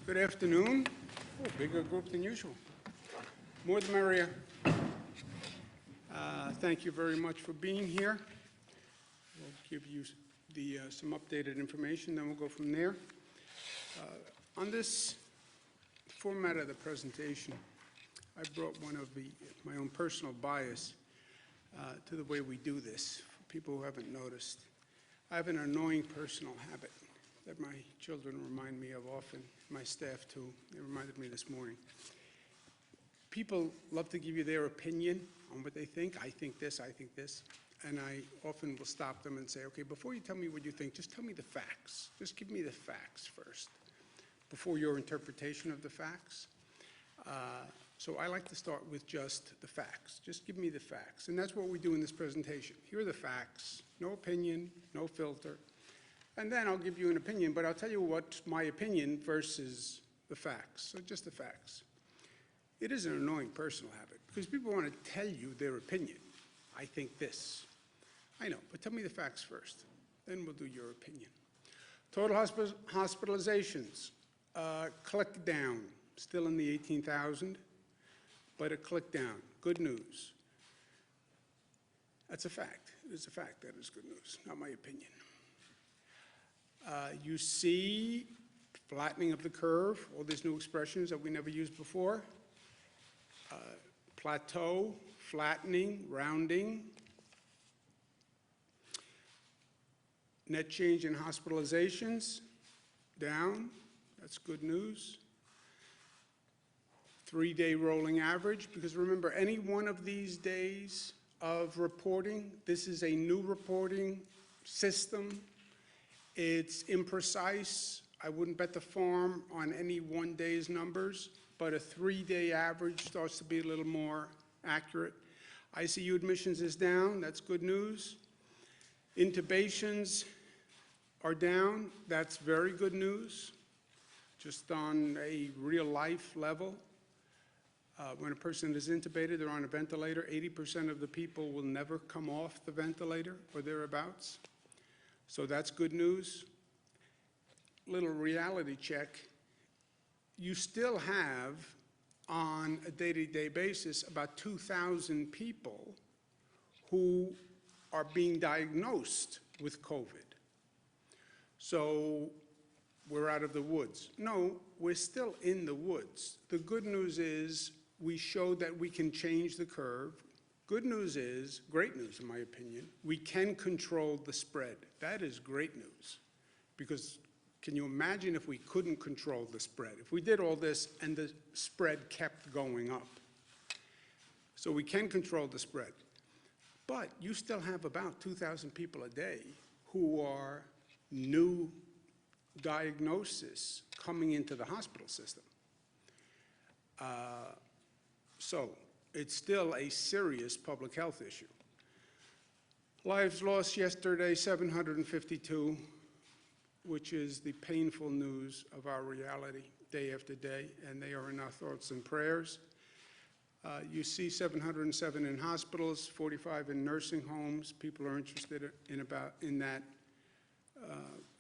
Good afternoon. Oh, bigger group than usual. More the merrier. Thank you very much for being here. We'll give you some updated information, then we'll go from there. On this format of the presentation, I brought one of my own personal bias to the way we do this, for people who haven't noticed. I have an annoying personal habit that my children remind me of often, my staff too. They reminded me this morning. People love to give you their opinion on what they think. I think this, and I often will stop them and say, okay, before you tell me what you think, just tell me the facts. Just give me the facts first, before your interpretation of the facts. So I like to start with just the facts. Just give me the facts, and that's what we do in this presentation. Here are the facts, no opinion, no filter. And then I'll give you an opinion, but I'll tell you what's my opinion versus the facts. So just the facts. It is an annoying personal habit because people want to tell you their opinion. I think this. I know, but tell me the facts first. Then we'll do your opinion. Total hospitalizations, click down. Still in the 18,000, but a click down. Good news. That's a fact. It is a fact. That is good news, not my opinion. You see flattening of the curve, all these new expressions that we never used before. Plateau, flattening, rounding. Net change in hospitalizations, down. That's good news. 3-day rolling average, because remember, any one of these days of reporting, this is a new reporting system. It's imprecise. I wouldn't bet the farm on any one day's numbers, but a 3-day average starts to be a little more accurate. ICU admissions is down. That's good news. Intubations are down. That's very good news, just on a real-life level. When a person is intubated, they're on a ventilator, 80% of the people will never come off the ventilator or thereabouts. So that's good news. Little reality check. You still have, on a day-to-day basis, about 2,000 people who are being diagnosed with COVID. So we're out of the woods. No, we're still in the woods. The good news is we showed that we can change the curve. Good news is, great news in my opinion, we can control the spread. That is great news, because can you imagine if we couldn't control the spread? If we did all this and the spread kept going up. So we can control the spread. But you still have about 2,000 people a day who are new diagnosis coming into the hospital system. So it's still a serious public health issue. Lives lost yesterday, 752, which is the painful news of our reality day after day, and they are in our thoughts and prayers. You see 707 in hospitals, 45 in nursing homes. People are interested in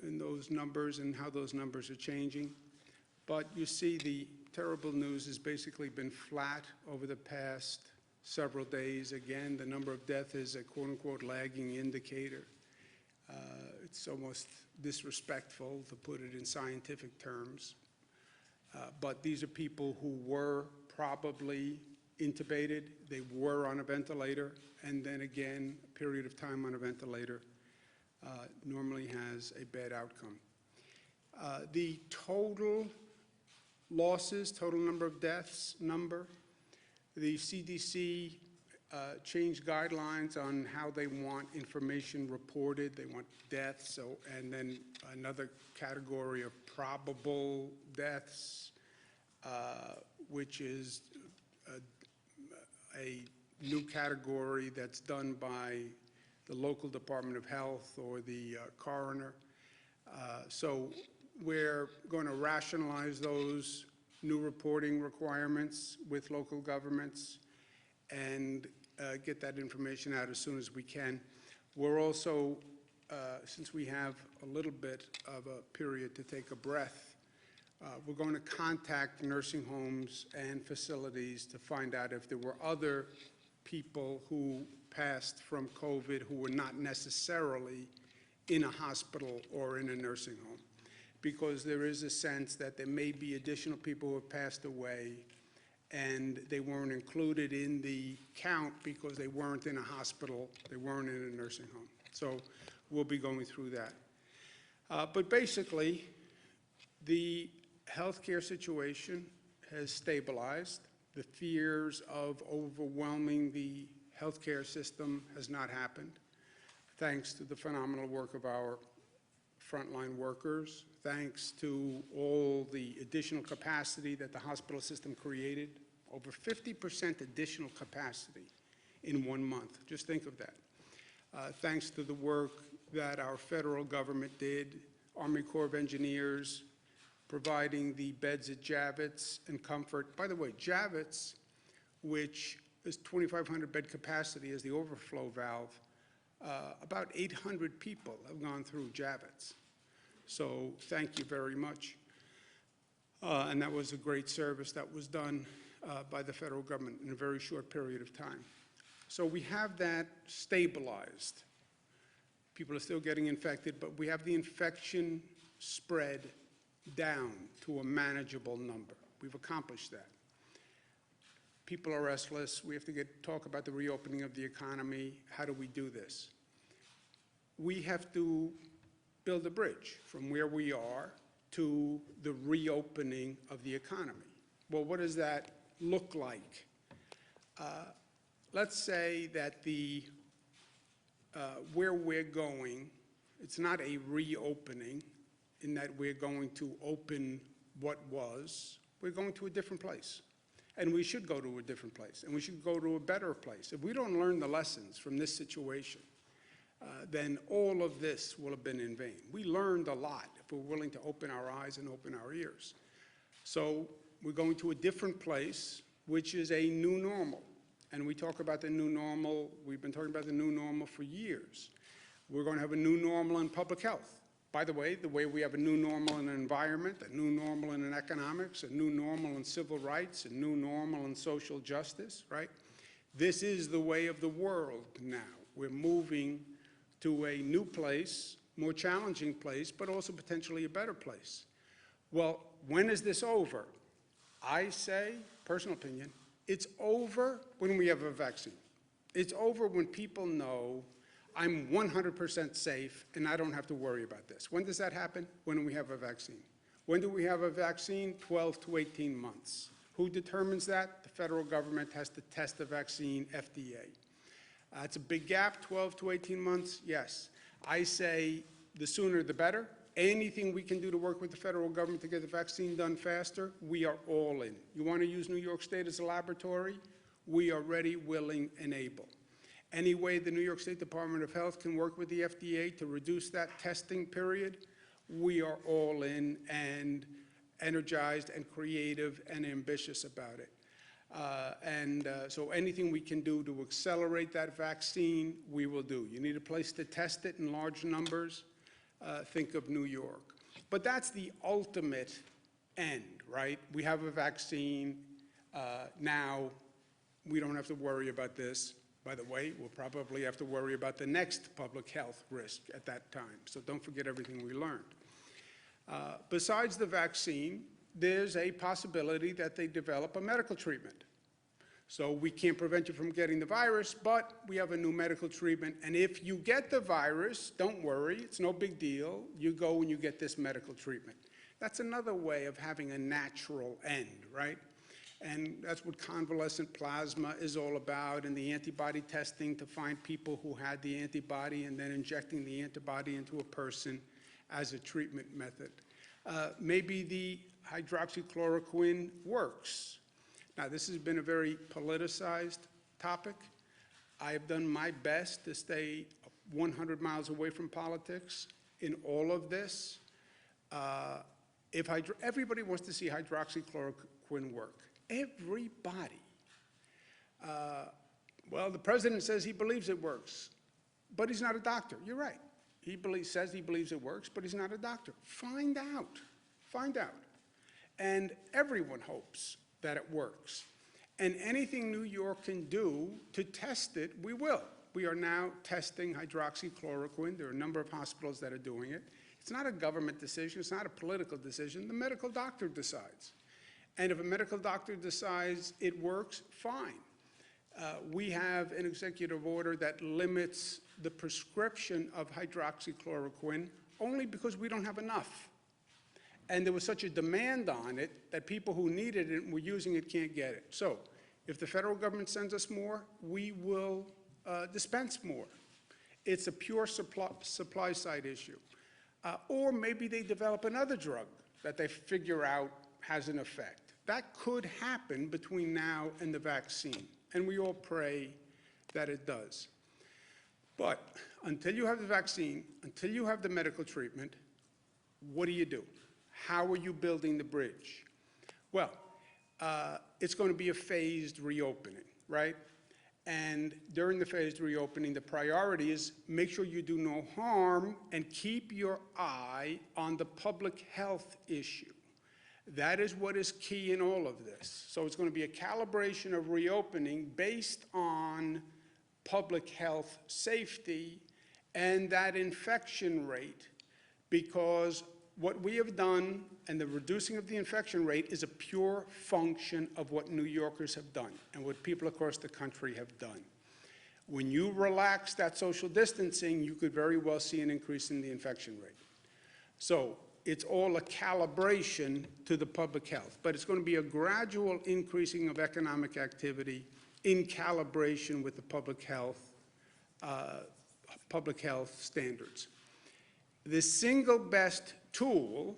those numbers and how those numbers are changing. But you see the terrible news has basically been flat over the past several days. Again, the number of deaths is a quote-unquote lagging indicator. It's almost disrespectful to put it in scientific terms. But these are people who were probably intubated, they were on a ventilator, and then again, a period of time on a ventilator normally has a bad outcome. The total losses, total number of deaths number, the CDC changed guidelines on how they want information reported. They want deaths, and then another category of probable deaths, which is a new category that's done by the local Department of Health or the coroner. So we're going to rationalize those new reporting requirements with local governments and get that information out as soon as we can. We're also, since we have a little bit of a period to take a breath, We're going to contact nursing homes and facilities to find out if there were other people who passed from COVID who were not necessarily in a hospital or in a nursing home, because there is a sense that there may be additional people who have passed away and they weren't included in the count because they weren't in a hospital, they weren't in a nursing home. So we'll be going through that. But basically, the healthcare situation has stabilized. The fears of overwhelming the healthcare system has not happened, thanks to the phenomenal work of our frontline workers, thanks to all the additional capacity that the hospital system created, over 50% additional capacity in 1 month. Just think of that. Thanks to the work that our federal government did, Army Corps of Engineers, providing the beds at Javits and Comfort. By the way, Javits, which is 2,500 bed capacity as the overflow valve, about 800 people have gone through Javits. So thank you very much. And that was a great service that was done by the federal government in a very short period of time. So we have that stabilized. People are still getting infected, but we have the infection spread down to a manageable number. We've accomplished that. People are restless. We have to talk about the reopening of the economy. How do we do this? We have to build a bridge from where we are to the reopening of the economy. Well, what does that look like? Let's say that where we're going, it's not a reopening in that we're going to open what was. We're going to a different place. And we should go to a different place, and we should go to a better place. If we don't learn the lessons from this situation, then all of this will have been in vain. We learned a lot if we're willing to open our eyes and open our ears. So we're going to a different place, which is a new normal. And we talk about the new normal, we've been talking about the new normal for years. We're going to have a new normal in public health. By the way we have a new normal in an environment, a new normal in economics, a new normal in civil rights, a new normal in social justice, right? This is the way of the world now. We're moving to a new place, more challenging place, but also potentially a better place. Well, when is this over? I say, personal opinion, it's over when we have a vaccine. It's over when people know I'm 100% safe and I don't have to worry about this. When does that happen? When we have a vaccine. When do we have a vaccine? 12 to 18 months. Who determines that? The federal government has to test the vaccine, FDA. It's a big gap, 12 to 18 months, yes. I say the sooner the better. Anything we can do to work with the federal government to get the vaccine done faster, we are all in. You want to use New York State as a laboratory? We are ready, willing, and able. Any way the New York State Department of Health can work with the FDA to reduce that testing period, we are all in and energized and creative and ambitious about it. So anything we can do to accelerate that vaccine, we will do. You need a place to test it in large numbers. Think of New York. But that's the ultimate end, right? We have a vaccine. Now we don't have to worry about this. By the way, we'll probably have to worry about the next public health risk at that time. So don't forget everything we learned. Besides the vaccine, there's a possibility that they develop a medical treatment. So we can't prevent you from getting the virus, but we have a new medical treatment. And if you get the virus, don't worry, it's no big deal. You go and you get this medical treatment. That's another way of having a natural end, right? And that's what convalescent plasma is all about, and the antibody testing to find people who had the antibody and then injecting the antibody into a person as a treatment method. Maybe the hydroxychloroquine works. Now, this has been a very politicized topic. I have done my best to stay 100 miles away from politics in all of this. Everybody wants to see hydroxychloroquine work. Everybody. Well, the president says he believes it works, but he's not a doctor. You're right. He says he believes it works, but he's not a doctor. Find out. Find out. And everyone hopes that it works. And anything New York can do to test it, we will. We are now testing hydroxychloroquine. There are a number of hospitals that are doing it. It's not a government decision. It's not a political decision. The medical doctor decides. And if a medical doctor decides it works, fine. We have an executive order that limits the prescription of hydroxychloroquine only because we don't have enough. And there was such a demand on it that people who needed it and were using it can't get it. So if the federal government sends us more, we will dispense more. It's a pure supply side issue. Or maybe they develop another drug that they figure out has an effect. That could happen between now and the vaccine, and we all pray that it does. But until you have the vaccine, until you have the medical treatment, what do? How are you building the bridge? Well, it's going to be a phased reopening, right? And during the phased reopening, the priority is make sure you do no harm and keep your eye on the public health issue. That is what is key in all of this. So it's going to be a calibration of reopening based on public health safety and that infection rate, because what we have done and the reducing of the infection rate is a pure function of what New Yorkers have done and what people across the country have done. When you relax that social distancing, you could very well see an increase in the infection rate. So it's all a calibration to the public health, but it's going to be a gradual increasing of economic activity in calibration with the public health standards. The single best tool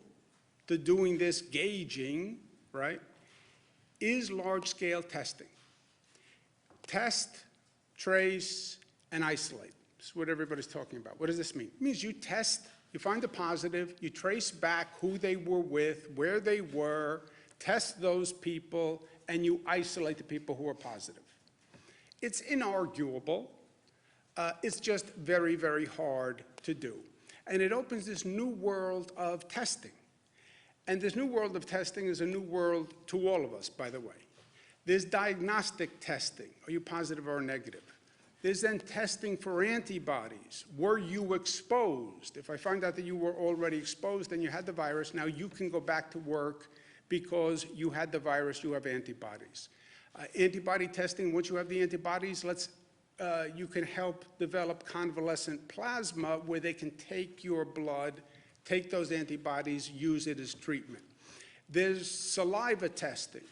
to doing this gauging, right, is large-scale testing. Test, trace, and isolate. That's what everybody's talking about. What does this mean? It means you test, you find a positive, you trace back who they were with, where they were, test those people, and you isolate the people who are positive. It's inarguable. It's just very, very hard to do. And it opens this new world of testing. And this new world of testing is a new world to all of us, by the way. There's diagnostic testing. Are you positive or negative? There's then testing for antibodies. Were you exposed? If I find out that you were already exposed and you had the virus, now you can go back to work because you had the virus, you have antibodies. Antibody testing, once you have the antibodies, you can help develop convalescent plasma where they can take your blood, take those antibodies, use it as treatment. There's saliva testing,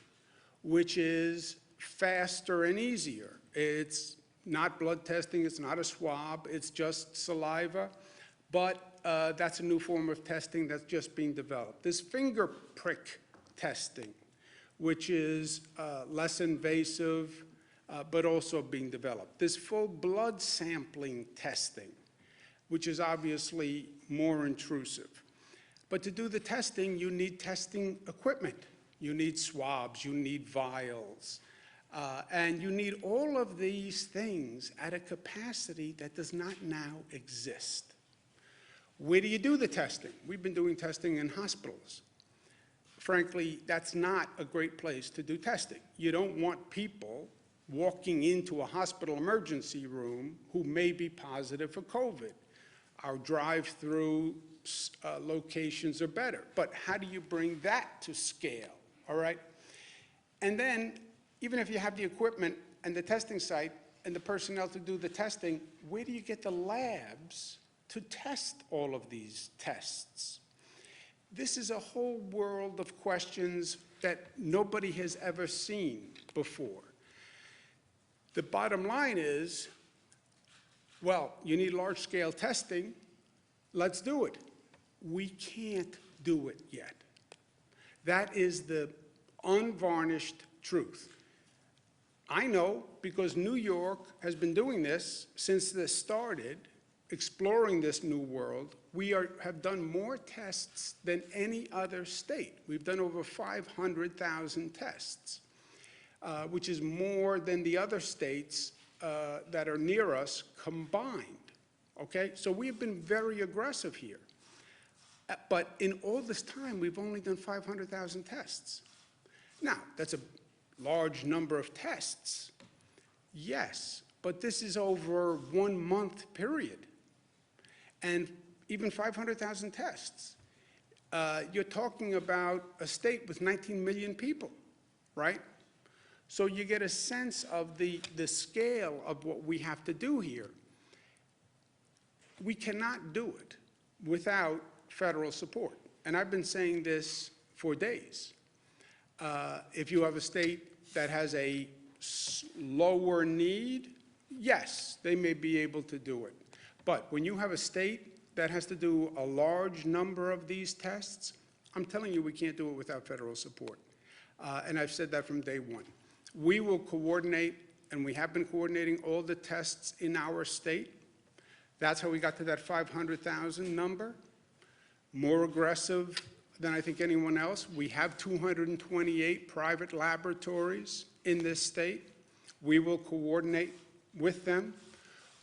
which is faster and easier. It's not blood testing, it's not a swab, it's just saliva, but that's a new form of testing that's just being developed. There's finger prick testing, which is less invasive, but also being developed. There's full blood sampling testing, which is obviously more intrusive. But to do the testing, you need testing equipment. You need swabs, you need vials, and you need all of these things at a capacity that does not now exist. Where do you do the testing? We've been doing testing in hospitals. Frankly, that's not a great place to do testing. You don't want people walking into a hospital emergency room who may be positive for COVID. Our drive-through locations are better. But how do you bring that to scale, all right? And then, even if you have the equipment and the testing site and the personnel to do the testing, where do you get the labs to test all of these tests? This is a whole world of questions that nobody has ever seen before. The bottom line is, well, you need large-scale testing. Let's do it. We can't do it yet. That is the unvarnished truth. I know because New York has been doing this since this started, exploring this new world. We have done more tests than any other state. We've done over 500,000 tests, which is more than the other states that are near us combined, okay? So we've been very aggressive here. But in all this time, we've only done 500,000 tests. Now, that's a large number of tests, yes, but this is over 1 month period. And even 500,000 tests, you're talking about a state with 19 million people, right? So you get a sense of the scale of what we have to do here. We cannot do it without federal support. And I've been saying this for days. If you have a state that has a lower need, yes, they may be able to do it. But when you have a state that has to do a large number of these tests, I'm telling you we can't do it without federal support. And I've said that from day one. We will coordinate, and we have been coordinating all the tests in our state. That's how we got to that 500,000 number. More aggressive than I think anyone else. We have 228 private laboratories in this state. We will coordinate with them.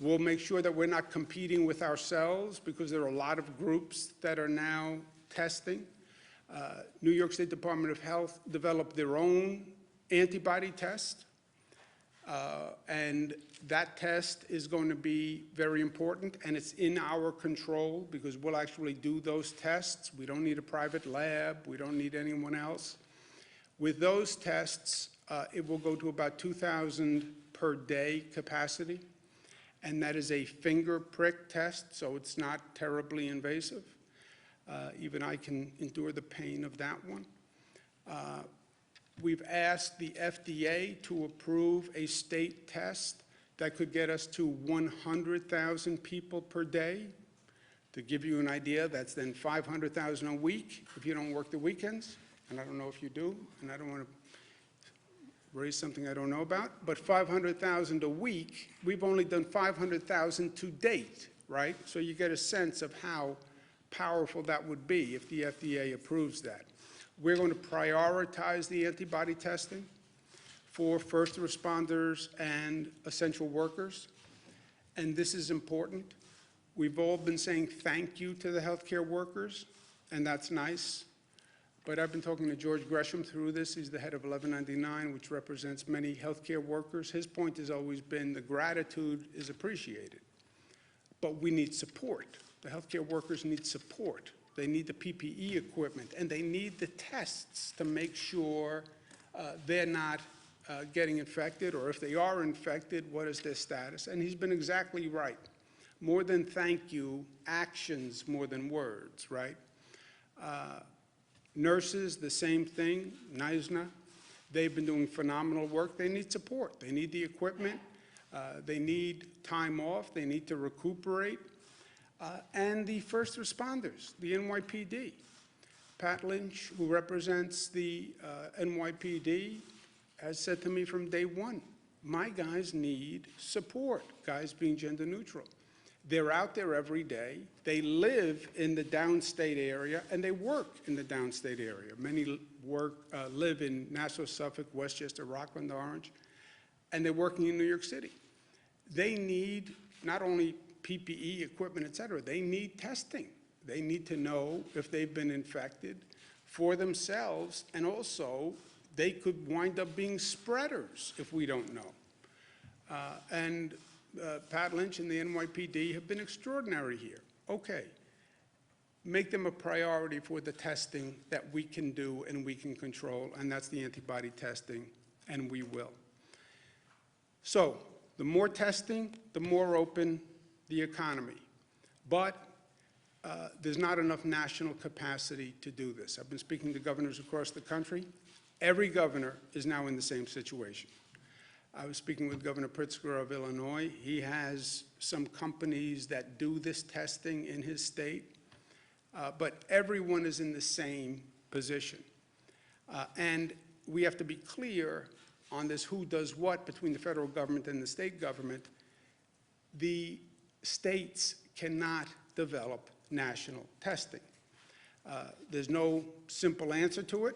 We'll make sure that we're not competing with ourselves because there are a lot of groups that are now testing. New York State Department of Health developed their own antibody test. And that test is going to be very important, and it's in our control because we'll actually do those tests. We don't need a private lab. We don't need anyone else. With those tests, it will go to about 2,000 per day capacity, and that is a finger prick test, so it's not terribly invasive. Even I can endure the pain of that one. We've asked the FDA to approve a state test that could get us to 100,000 people per day. To give you an idea, that's then 500,000 a week if you don't work the weekends, and I don't know if you do, and I don't want to raise something I don't know about, but 500,000 a week, we've only done 500,000 to date, right? So you get a sense of how powerful that would be if the FDA approves that. We're going to prioritize the antibody testing for first responders and essential workers, and this is important. We've all been saying thank you to the healthcare workers, and that's nice. But I've been talking to George Gresham through this. He's the head of 1199, which represents many healthcare workers. His point has always been the gratitude is appreciated, but we need support. The healthcare workers need support. They need the PPE equipment, and they need the tests to make sure they're not getting infected, or if they are infected, what is their status? And he's been exactly right. More than thank you, actions more than words, right? Nurses, the same thing, NISNA. They've been doing phenomenal work. They need support. They need the equipment. They need time off. They need to recuperate. And the first responders, the NYPD. Pat Lynch, who represents the NYPD, has said to me from day one, my guys need support, guys being gender neutral. They're out there every day. They live in the downstate area, and they work in the downstate area. Many live in Nassau, Suffolk, Westchester, Rockland, Orange, and they're working in New York City. They need not only PPE equipment, et cetera, they need testing. They need to know if they've been infected for themselves, and also they could wind up being spreaders if we don't know. Pat Lynch and the NYPD have been extraordinary here. Okay, make them a priority for the testing that we can do and we can control, and that's the antibody testing, and we will. So the more testing, the more open the economy. But there's not enough national capacity to do this. I've been speaking to governors across the country. Every governor is now in the same situation. I was speaking with Governor Pritzker of Illinois. He has some companies that do this testing in his state, but everyone is in the same position. And we have to be clear on this who does what between the federal government and the state government. The states cannot develop national testing. There's no simple answer to it.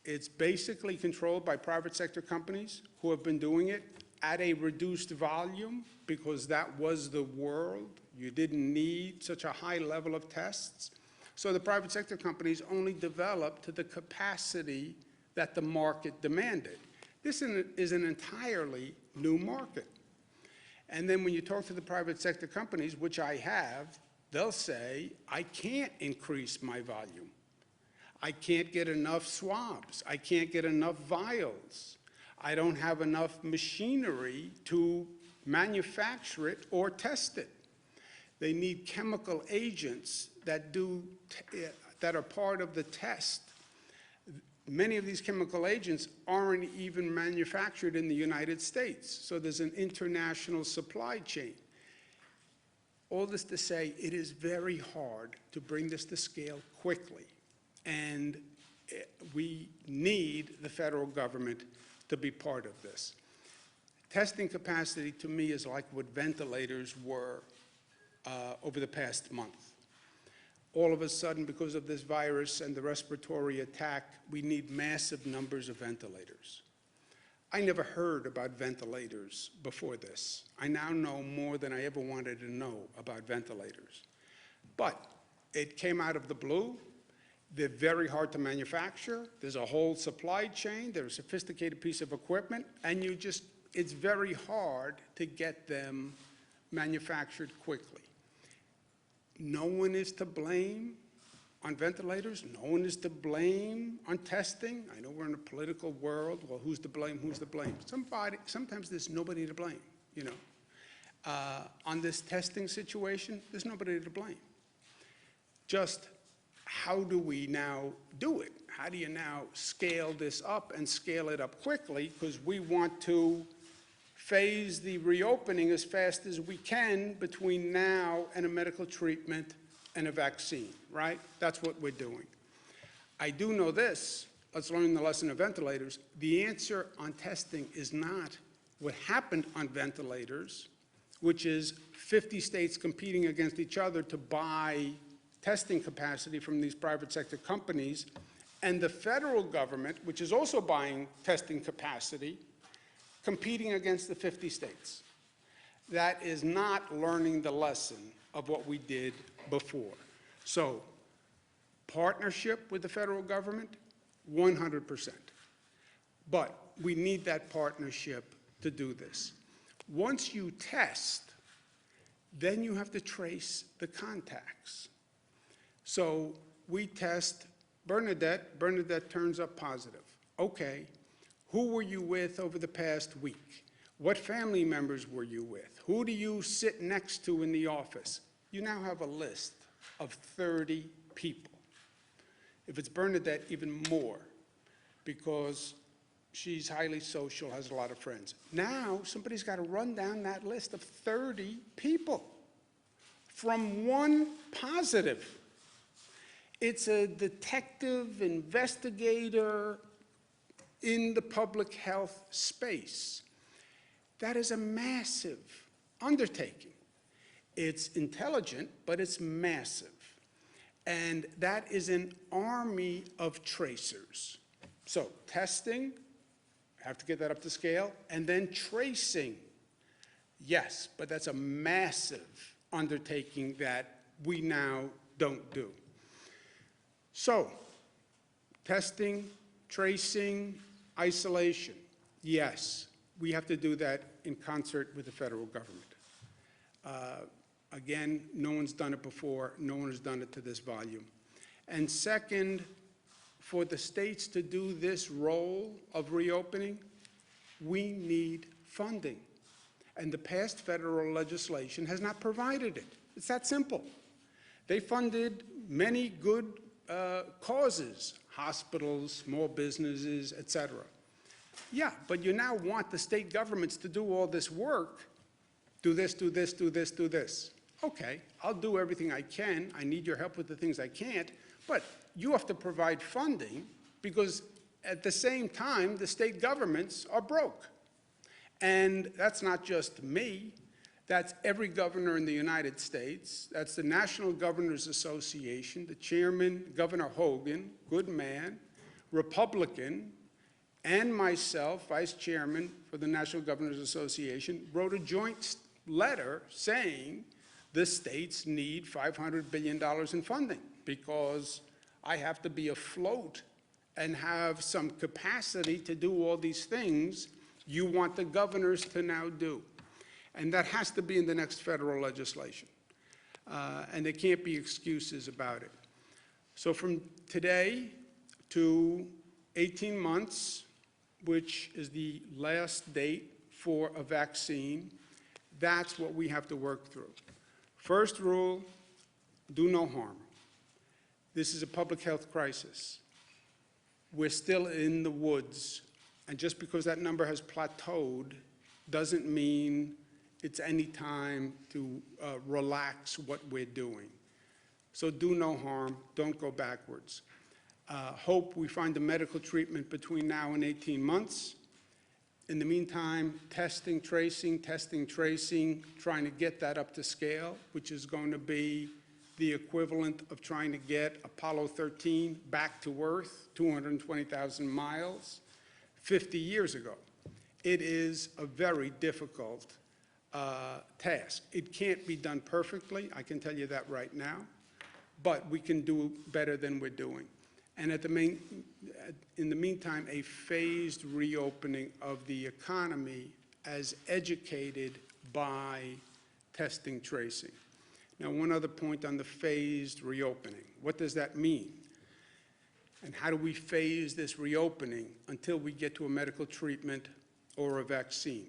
It's basically controlled by private sector companies who have been doing it at a reduced volume because that was the world. You didn't need such a high level of tests. So the private sector companies only developed to the capacity that the market demanded. This is an entirely new market. And then when you talk to the private sector companies, which I have, they'll say, I can't increase my volume. I can't get enough swabs. I can't get enough vials. I don't have enough machinery to manufacture it or test it. They need chemical agents that are part of the test. Many of these chemical agents aren't even manufactured in the United States, so there's an international supply chain. All this to say, it is very hard to bring this to scale quickly, and we need the federal government to be part of this. Testing capacity, to me, is like what ventilators were over the past month. All of a sudden, because of this virus and the respiratory attack, we need massive numbers of ventilators. I never heard about ventilators before this. I now know more than I ever wanted to know about ventilators. But it came out of the blue. They're very hard to manufacture. There's a whole supply chain. They're a sophisticated piece of equipment, and it's very hard to get them manufactured quickly. No one is to blame on ventilators. No one is to blame on testing. I know we're in a political world. Well, who's to blame? Who's to blame? Sometimes there's nobody to blame, you know. On this testing situation, there's nobody to blame. Just how do we now do it? How do you now scale this up and scale it up quickly? Because we want to phase the reopening as fast as we can between now and a medical treatment and a vaccine, right? That's what we're doing. I do know this. Let's learn the lesson of ventilators. The answer on testing is not what happened on ventilators, which is 50 states competing against each other to buy testing capacity from these private sector companies, and the federal government, which is also buying testing capacity, competing against the 50 states. That is not learning the lesson of what we did before. So, partnership with the federal government, 100%. But we need that partnership to do this. Once you test, then you have to trace the contacts. So we test Bernadette. Bernadette turns up positive. Okay. Who were you with over the past week? What family members were you with? Who do you sit next to in the office? You now have a list of 30 people. If it's Bernadette, even more, because she's highly social, has a lot of friends. Now, somebody's got to run down that list of 30 people from one positive. It's a detective, investigator, in the public health space. That is a massive undertaking. It's intelligent, but it's massive. And that is an army of tracers. So testing, have to get that up to scale, and then tracing. Yes, but that's a massive undertaking that we now don't do. So, testing, tracing, isolation. Yes, we have to do that in concert with the federal government. Again, no one's done it before. No one has done it to this volume. And second, for the states to do this role of reopening, we need funding. And the past federal legislation has not provided it. It's that simple. They funded many good causes, hospitals, small businesses, et cetera. Yeah, but you now want the state governments to do all this work. Do this, do this, do this, do this. Okay, I'll do everything I can. I need your help with the things I can't. But you have to provide funding because at the same time, the state governments are broke. And that's not just me. That's every governor in the United States. That's the National Governors Association. The chairman, Governor Hogan, good man, Republican, and myself, vice chairman for the National Governors Association, wrote a joint letter saying the states need $500 billion in funding. because I have to be afloat and have some capacity to do all these things you want the governors to now do. And that has to be in the next federal legislation. And there can't be excuses about it. So from today to 18 months, which is the last date for a vaccine, that's what we have to work through. First rule, do no harm. This is a public health crisis. We're still in the woods, and just because that number has plateaued doesn't mean it's any time to relax what we're doing. So do no harm, don't go backwards. Hope we find a medical treatment between now and 18 months. In the meantime, testing, tracing, trying to get that up to scale, which is going to be the equivalent of trying to get Apollo 13 back to Earth, 220,000 miles, 50 years ago. It is a very difficult task. It can't be done perfectly, I can tell you that right now, but we can do better than we're doing. And in the meantime, a phased reopening of the economy as educated by testing, tracing. Now, one other point on the phased reopening. What does that mean? And how do we phase this reopening until we get to a medical treatment or a vaccine?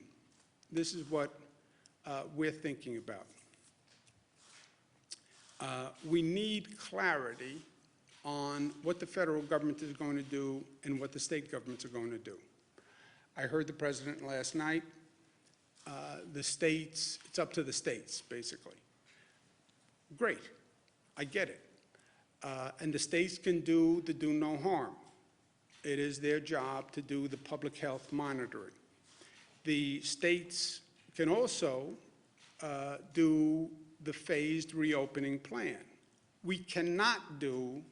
This is what we're thinking about. We need clarity on what the federal government is going to do and what the state governments are going to do. I heard the president last night. The states, it's up to the states, basically. Great, I get it. And the states can do the do no harm. It is their job to do the public health monitoring. The states can also do the phased reopening plan. We cannot do,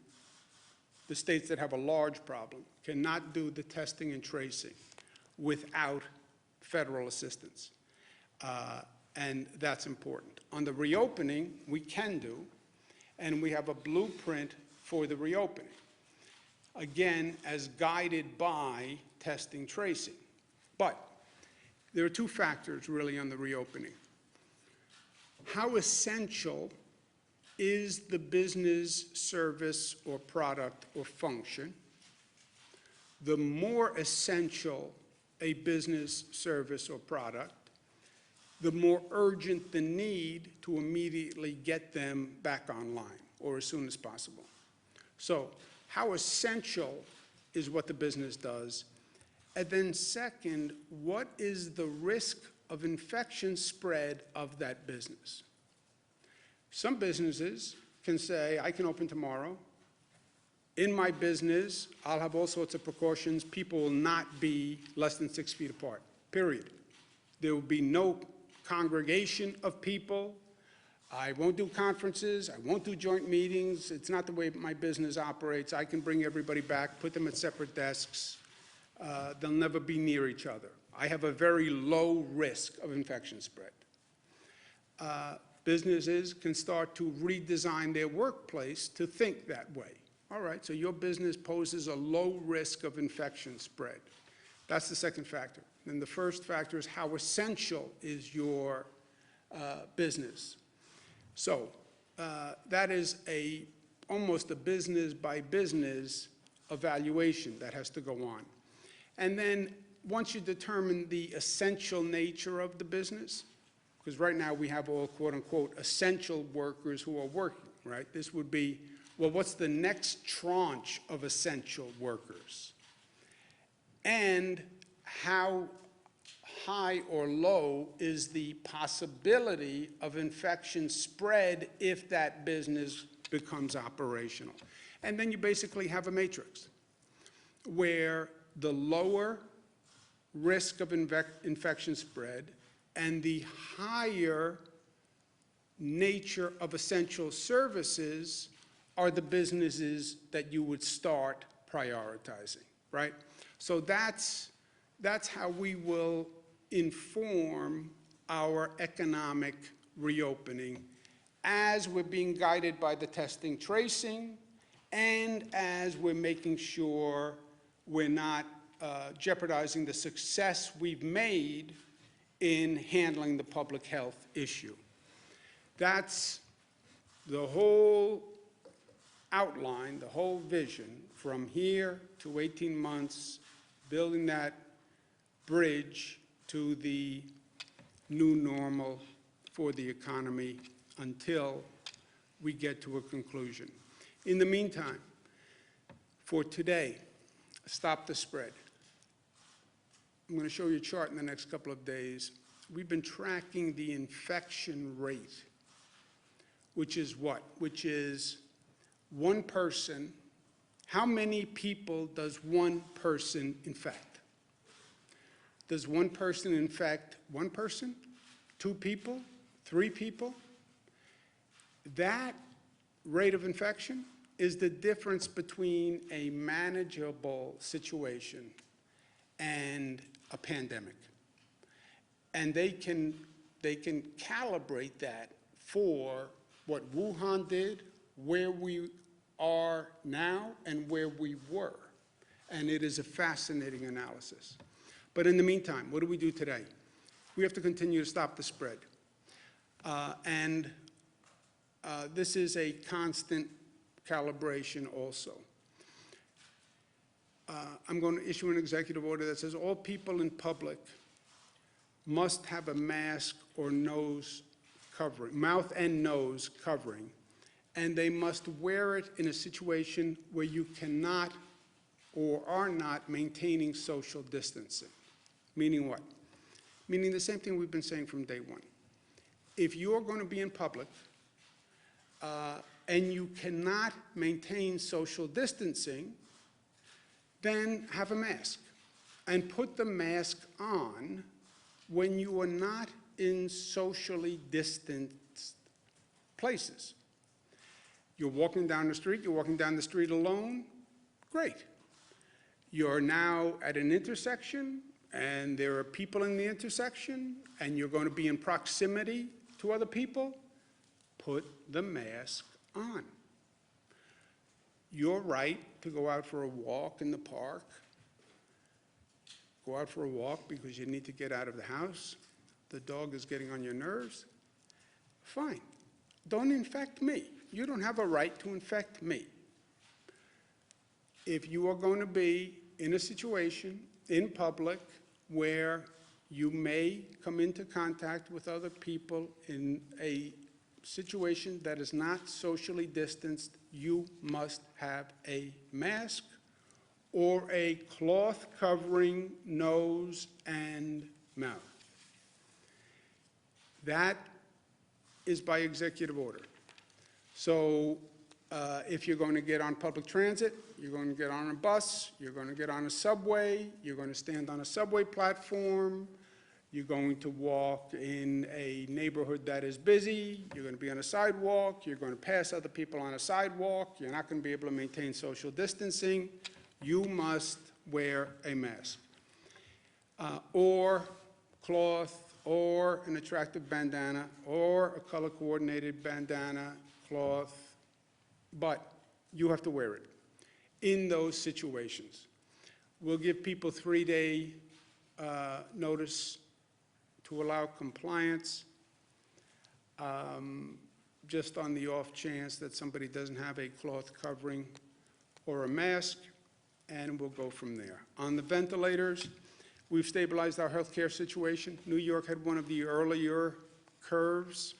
the states that have a large problem, cannot do the testing and tracing without federal assistance. And that's important. On the reopening, we can do, and we have a blueprint for the reopening. Again, as guided by testing, tracing. But there are two factors really on the reopening. How essential is the business, service, or product or function? The more essential a business, service, or product, the more urgent the need to immediately get them back online, or as soon as possible. So, how essential is what the business does? And then second, what is the risk of infection spread of that business? Some businesses can say, I can open tomorrow. In my business, I'll have all sorts of precautions. People will not be less than 6 feet apart, period. There will be no congregation of people. I won't do conferences. I won't do joint meetings. It's not the way my business operates. I can bring everybody back, put them at separate desks. They'll never be near each other. I have a very low risk of infection spread. Businesses can start to redesign their workplace to think that way. All right, so your business poses a low risk of infection spread. That's the second factor. And the first factor is how essential is your business. So that is almost a business by business evaluation that has to go on. And then once you determine the essential nature of the business, because right now we have all quote unquote essential workers who are working, right? This would be, well, what's the next tranche of essential workers? And how high or low is the possibility of infection spread if that business becomes operational? And then you basically have a matrix where the lower risk of infection spread and the higher nature of essential services are the businesses that you would start prioritizing, right? So that's how we will inform our economic reopening as we're being guided by the testing tracing, and as we're making sure we're not jeopardizing the success we've made in handling the public health issue. That's the whole outline, the whole vision from here to 18 months, building that bridge to the new normal for the economy until we get to a conclusion. In the meantime, for today, stop the spread. I'm going to show you a chart in the next couple of days. We've been tracking the infection rate, which is what? Which is one person. How many people does one person infect? Does one person infect one person, 2 people, 3 people? That rate of infection is the difference between a manageable situation and a pandemic. And they can calibrate that for what Wuhan did, where we are now, and where we were. And it is a fascinating analysis. But in the meantime, what do we do today? We have to continue to stop the spread. This is a constant calibration also. I'm going to issue an executive order that says all people in public must have a mask or nose covering, mouth and nose covering, and they must wear it in a situation where you cannot or are not maintaining social distancing. Meaning what? Meaning the same thing we've been saying from day one. If you're going to be in public and you cannot maintain social distancing, then have a mask. And put the mask on when you are not in socially distanced places. You're walking down the street alone, great. You're now at an intersection, and there are people in the intersection, and you're going to be in proximity to other people, put the mask on. Your right to go out for a walk in the park, go out for a walk because you need to get out of the house, the dog is getting on your nerves, fine. Don't infect me. You don't have a right to infect me. If you are going to be in a situation in public where you may come into contact with other people in a situation that is not socially distanced, you must have a mask or a cloth covering nose and mouth. That is by executive order. So if you're going to get on public transit, you're going to get on a bus, you're going to get on a subway, you're going to stand on a subway platform, you're going to walk in a neighborhood that is busy, you're going to be on a sidewalk, you're going to pass other people on a sidewalk, you're not going to be able to maintain social distancing, you must wear a mask. Or cloth, or an attractive bandana, or a color-coordinated bandana, cloth, but you have to wear it in those situations. We'll give people 3-day notice to allow compliance, just on the off chance that somebody doesn't have a cloth covering or a mask, and we'll go from there. On the ventilators, we've stabilized our healthcare situation. New York had one of the earlier curves.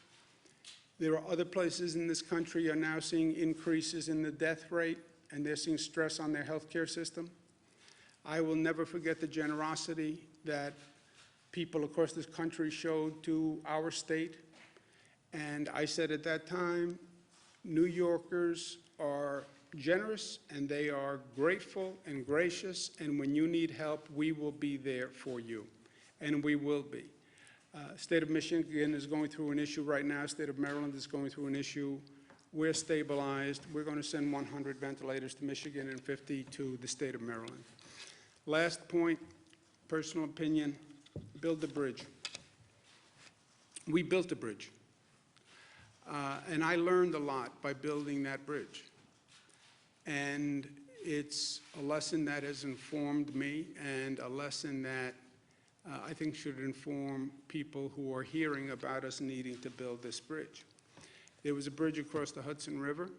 There are other places in this country are now seeing increases in the death rate, and they're seeing stress on their healthcare system. I will never forget the generosity that people across this country showed to our state. And I said at that time, New Yorkers are generous and they are grateful and gracious, and when you need help, we will be there for you. And we will be. State of Michigan is going through an issue right now. State of Maryland is going through an issue. We're stabilized. We're going to send 100 ventilators to Michigan and 50 to the state of Maryland. Last point, personal opinion, build the bridge. We built a bridge. And I learned a lot by building that bridge. And it's a lesson that has informed me, and a lesson that I think should inform people who are hearing about us needing to build this bridge. There was a bridge across the Hudson River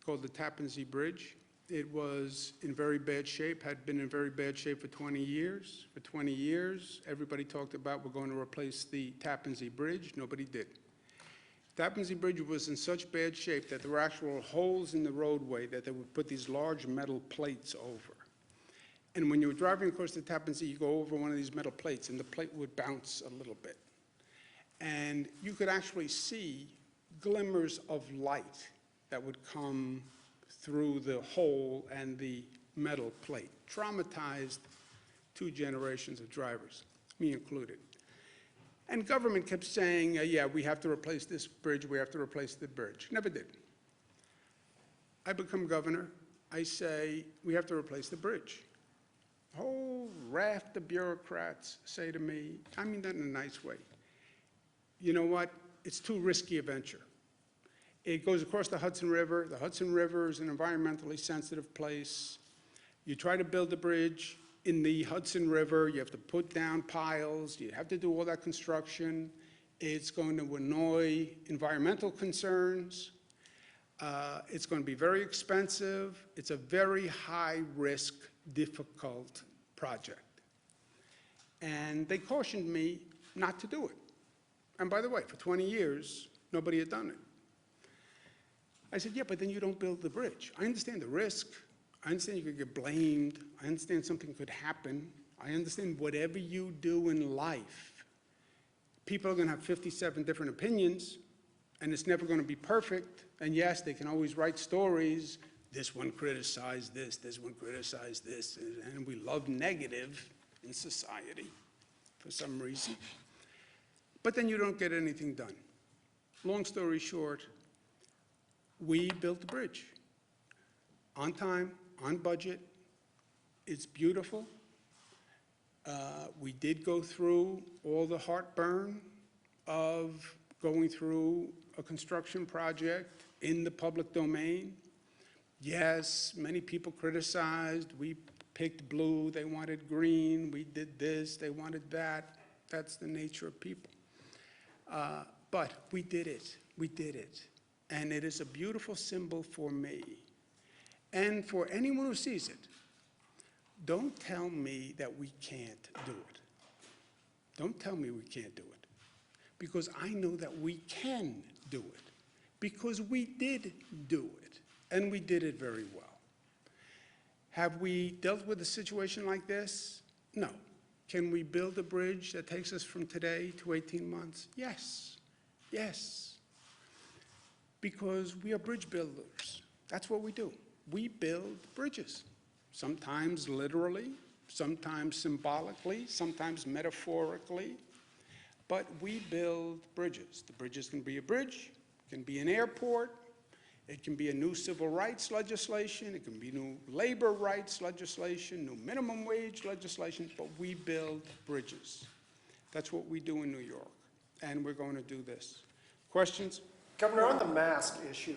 called the Tappan Zee Bridge. It was in very bad shape, had been in very bad shape for 20 years. For 20 years, everybody talked about we're going to replace the Tappan Zee Bridge. Nobody did. Tappan Zee Bridge was in such bad shape that there were actual holes in the roadway that they would put these large metal plates over. And when you were driving across the Tappan Zee, you go over one of these metal plates, and the plate would bounce a little bit. And you could actually see glimmers of light that would come through the hole and the metal plate. Traumatized 2 generations of drivers, me included. And government kept saying, yeah, we have to replace this bridge, we have to replace the bridge. Never did. I become governor, I say, we have to replace the bridge. A whole raft of bureaucrats say to me, I mean that in a nice way, you know what, it's too risky a venture. It goes across the Hudson River. The Hudson River is an environmentally sensitive place. You try to build a bridge in the Hudson River, you have to put down piles, you have to do all that construction. It's going to annoy environmental concerns. It's going to be very expensive. It's a very high-risk, difficult project. And they cautioned me not to do it. And by the way, for 20 years, nobody had done it. I said, yeah, but then you don't build the bridge. I understand the risk. I understand you could get blamed. I understand something could happen. I understand whatever you do in life, people are going to have 57 different opinions, and it's never going to be perfect. And yes, they can always write stories. This one criticized this one criticized this, and we love negative in society for some reason. But then you don't get anything done. Long story short, we built the bridge on time, on budget. It's beautiful. We did go through all the heartburn of going through a construction project in the public domain. Yes, many people criticized. We picked blue, they wanted green. We did this, they wanted that. That's the nature of people. But we did it. We did it. And it is a beautiful symbol for me. And for anyone who sees it, don't tell me that we can't do it. Don't tell me we can't do it. Because I know that we can do it. Because we did do it. And we did it very well. Have we dealt with a situation like this? No. Can we build a bridge that takes us from today to 18 months? Yes. Yes. Because we are bridge builders. That's what we do. We build bridges, sometimes literally, sometimes symbolically, sometimes metaphorically, but we build bridges. The bridges can be a bridge, can be an airport, it can be a new civil rights legislation, it can be new labor rights legislation, new minimum wage legislation, but we build bridges. That's what we do in New York, and we're going to do this. Questions? Governor, on the mask issue,